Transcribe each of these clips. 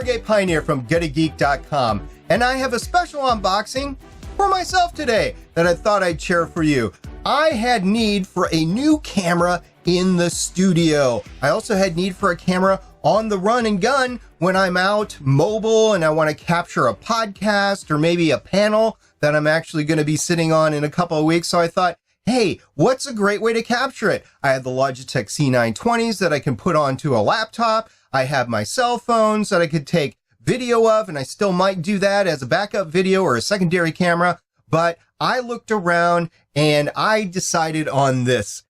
Stargate Pioneer from GonnaGeek.com, and I have a special unboxing for myself today that I thought I'd share for you. I had need for a new camera in the studio. I also had need for a camera on the run and gun when I'm out mobile and I want to capture a podcast or maybe a panel that I'm actually going to be sitting on in a couple of weeks. So I thought, hey, what's a great way to capture it? I have the Logitech C920s that I can put onto a laptop. I have my cell phones that I could take video of, and I still might do that as a backup video or a secondary camera. But I looked around and I decided on this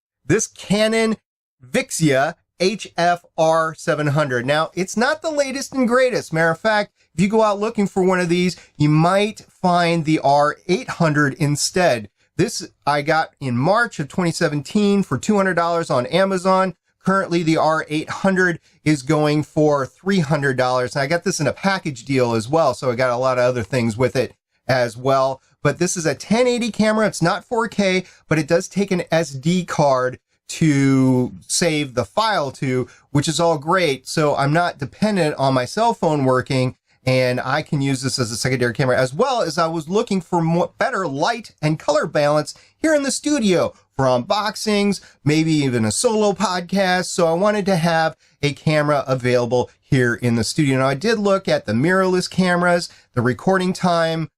Canon VIXIA HF R700. Now, it's not the latest and greatest. Matter of fact, if you go out looking for one of these, you might find the R800 instead. This I got in March of 2017 for $200 on Amazon. Currently, the R800 is going for $300. And I got this in a package deal as well, so I got a lot of other things with it as well. But this is a 1080 camera. It's not 4K, but it does take an SD card to save the file to, which is all great. So I'm not dependent on my cell phone working, and I can use this as a secondary camera, as well as I was looking for better light and color balance here in the studio for unboxings, maybe even a solo podcast. So I wanted to have a camera available here in the studio. Now, I did look at the mirrorless cameras, the recording time,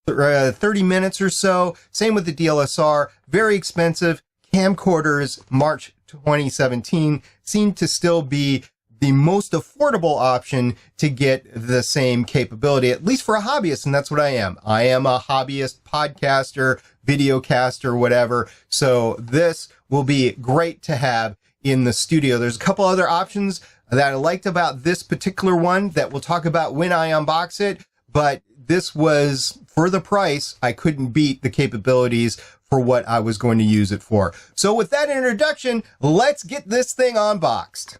30 minutes or so. Same with the DSLR, very expensive. Camcorders, March 2017, seem to still be the most affordable option to get the same capability, at least for a hobbyist, and that's what I am. I am a hobbyist podcaster, videocaster, whatever. So this will be great to have in the studio. There's a couple other options that I liked about this particular one that we'll talk about when I unbox it, but this was, for the price, I couldn't beat the capabilities for what I was going to use it for. So with that introduction, let's get this thing unboxed.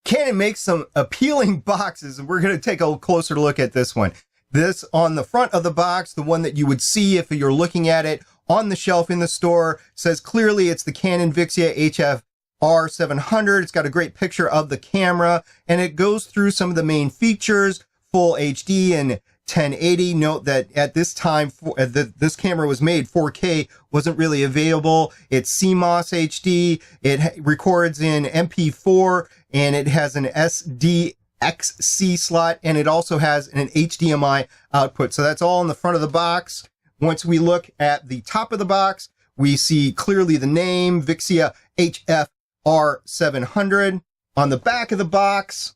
Canon makes some appealing boxes, and we're going to take a closer look at this one. This on the front of the box, the one that you would see if you're looking at it on the shelf in the store, says clearly it's the Canon VIXIA HF R700. It's got a great picture of the camera, and it goes through some of the main features, full HD and 1080. Note that at this time, this camera was made, 4K wasn't really available. It's CMOS HD. It records in MP4, and it has an SDXC slot, and it also has an HDMI output. So that's all in the front of the box. Once we look at the top of the box, we see clearly the name, VIXIA HF R700. On the back of the box,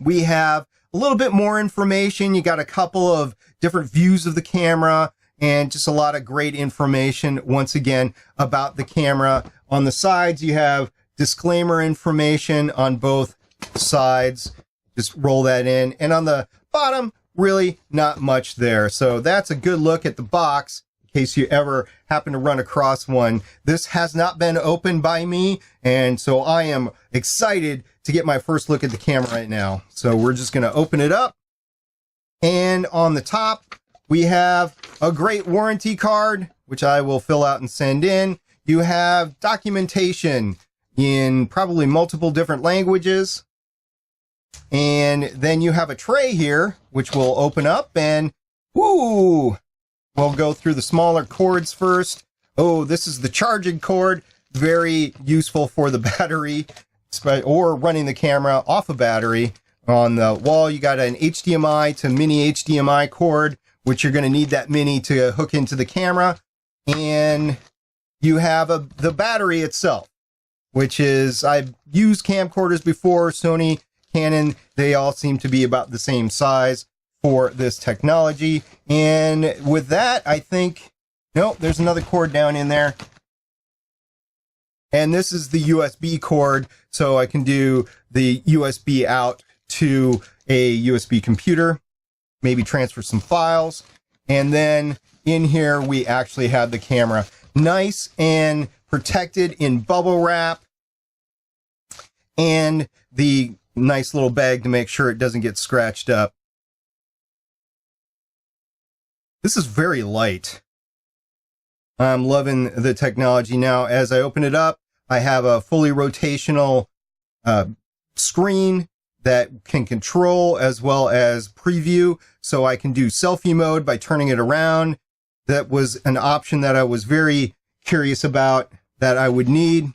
we have a little bit more information. You got a couple of different views of the camera and just a lot of great information, once again, about the camera. On the sides, you have disclaimer information on both sides. Just roll that in. And on the bottom, really not much there. So that's a good look at the box in case you ever happen to run across one. This has not been opened by me, and so I am excited to get my first look at the camera right now. So we're just going to open it up. And on the top, we have a great warranty card, which I will fill out and send in. You have documentation in probably multiple different languages. And then you have a tray here, which will open up, and we'll go through the smaller cords first. Oh, this is the charging cord. Very useful for the battery, or running the camera off a battery. On the wall, you got an HDMI to mini HDMI cord, which you're going to need that mini to hook into the camera. And you have the battery itself, which is, I've used camcorders before, Sony, Canon, they all seem to be about the same size for this technology. And with that, I think, nope, there's another cord down in there. And this is the USB cord, so I can do the USB out to a USB computer, maybe transfer some files. And then in here, we actually have the camera nice and protected in bubble wrap, and the nice little bag to make sure it doesn't get scratched up. This is very light. I'm loving the technology. Now, as I open it up, I have a fully rotational screen that can control as well as preview. So I can do selfie mode by turning it around. That was an option that I was very curious about that I would need.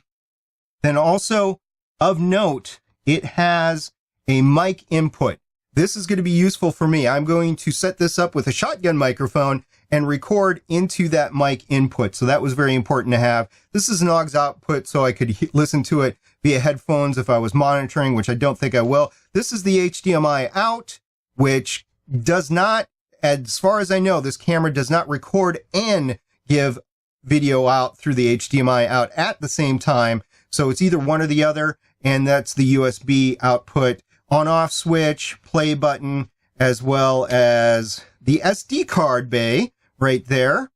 Then also of note, it has a mic input. This is going to be useful for me. I'm going to set this up with a shotgun microphone and record into that mic input. So that was very important to have. This is an aux output, so I could listen to it via headphones if I was monitoring, which I don't think I will. This is the HDMI out, which does not, as far as I know, this camera does not record and give video out through the HDMI out at the same time. So it's either one or the other, and that's the USB output, on-off switch, play button, as well as the SD card bay right there.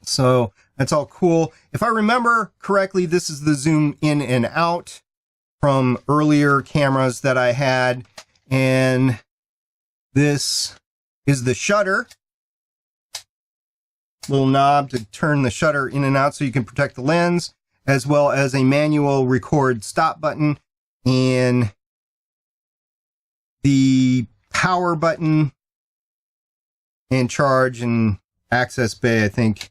So that's all cool. If I remember correctly, this is the zoom in and out from earlier cameras that I had. And this is the shutter. Little knob to turn the shutter in and out so you can protect the lens, as well as a manual record stop button and the power button and charge and access bay. I think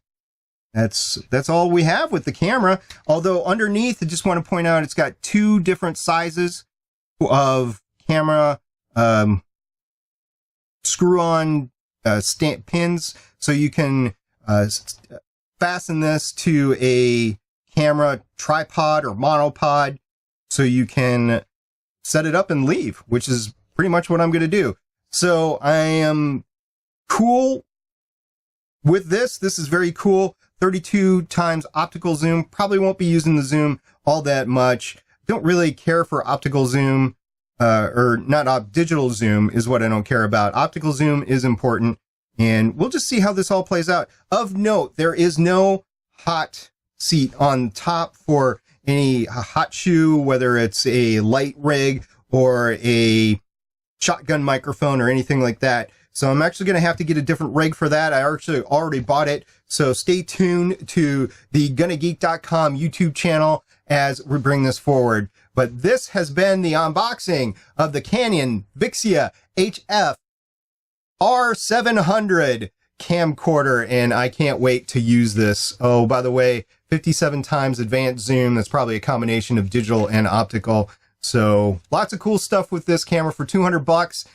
that's all we have with the camera. Although underneath, I just want to point out it's got two different sizes of camera screw-on pins, so you can fasten this to a camera tripod or monopod, so you can set it up and leave, which is pretty much what I'm going to do. So I am cool with this. This is very cool. 32 times optical zoom. Probably won't be using the zoom all that much. Don't really care for optical zoom, or not digital zoom is what I don't care about. Optical zoom is important, and we'll just see how this all plays out. Of note, there is no hot seat on top for any hot shoe, whether it's a light rig or a shotgun microphone or anything like that. So I'm actually going to have to get a different rig for that. I actually already bought it. So stay tuned to the GonnaGeek.com YouTube channel as we bring this forward. But this has been the unboxing of the Canon VIXIA HF R700 camcorder, and I can't wait to use this. Oh, by the way, 57 times advanced zoom. That's probably a combination of digital and optical. So lots of cool stuff with this camera for $200.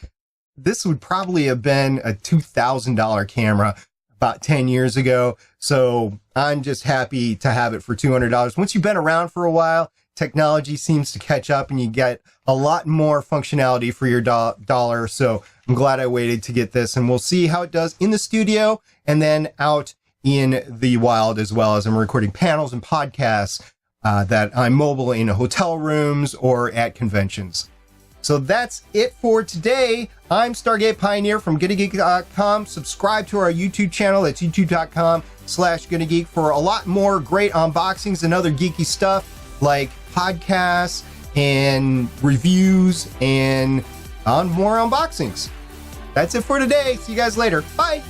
This would probably have been a $2,000 camera about 10 years ago. So I'm just happy to have it for $200. Once you've been around for a while, technology seems to catch up and you get a lot more functionality for your dollar. So I'm glad I waited to get this, and we'll see how it does in the studio and then out in the wild, as well as I'm recording panels and podcasts that I'm mobile in hotel rooms or at conventions. So that's it for today. I'm Stargate Pioneer from GonnaGeek.com. Subscribe to our YouTube channel. That's youtube.com/GonnaGeek for a lot more great unboxings and other geeky stuff like podcasts and reviews and more unboxings. That's it for today. See you guys later. Bye.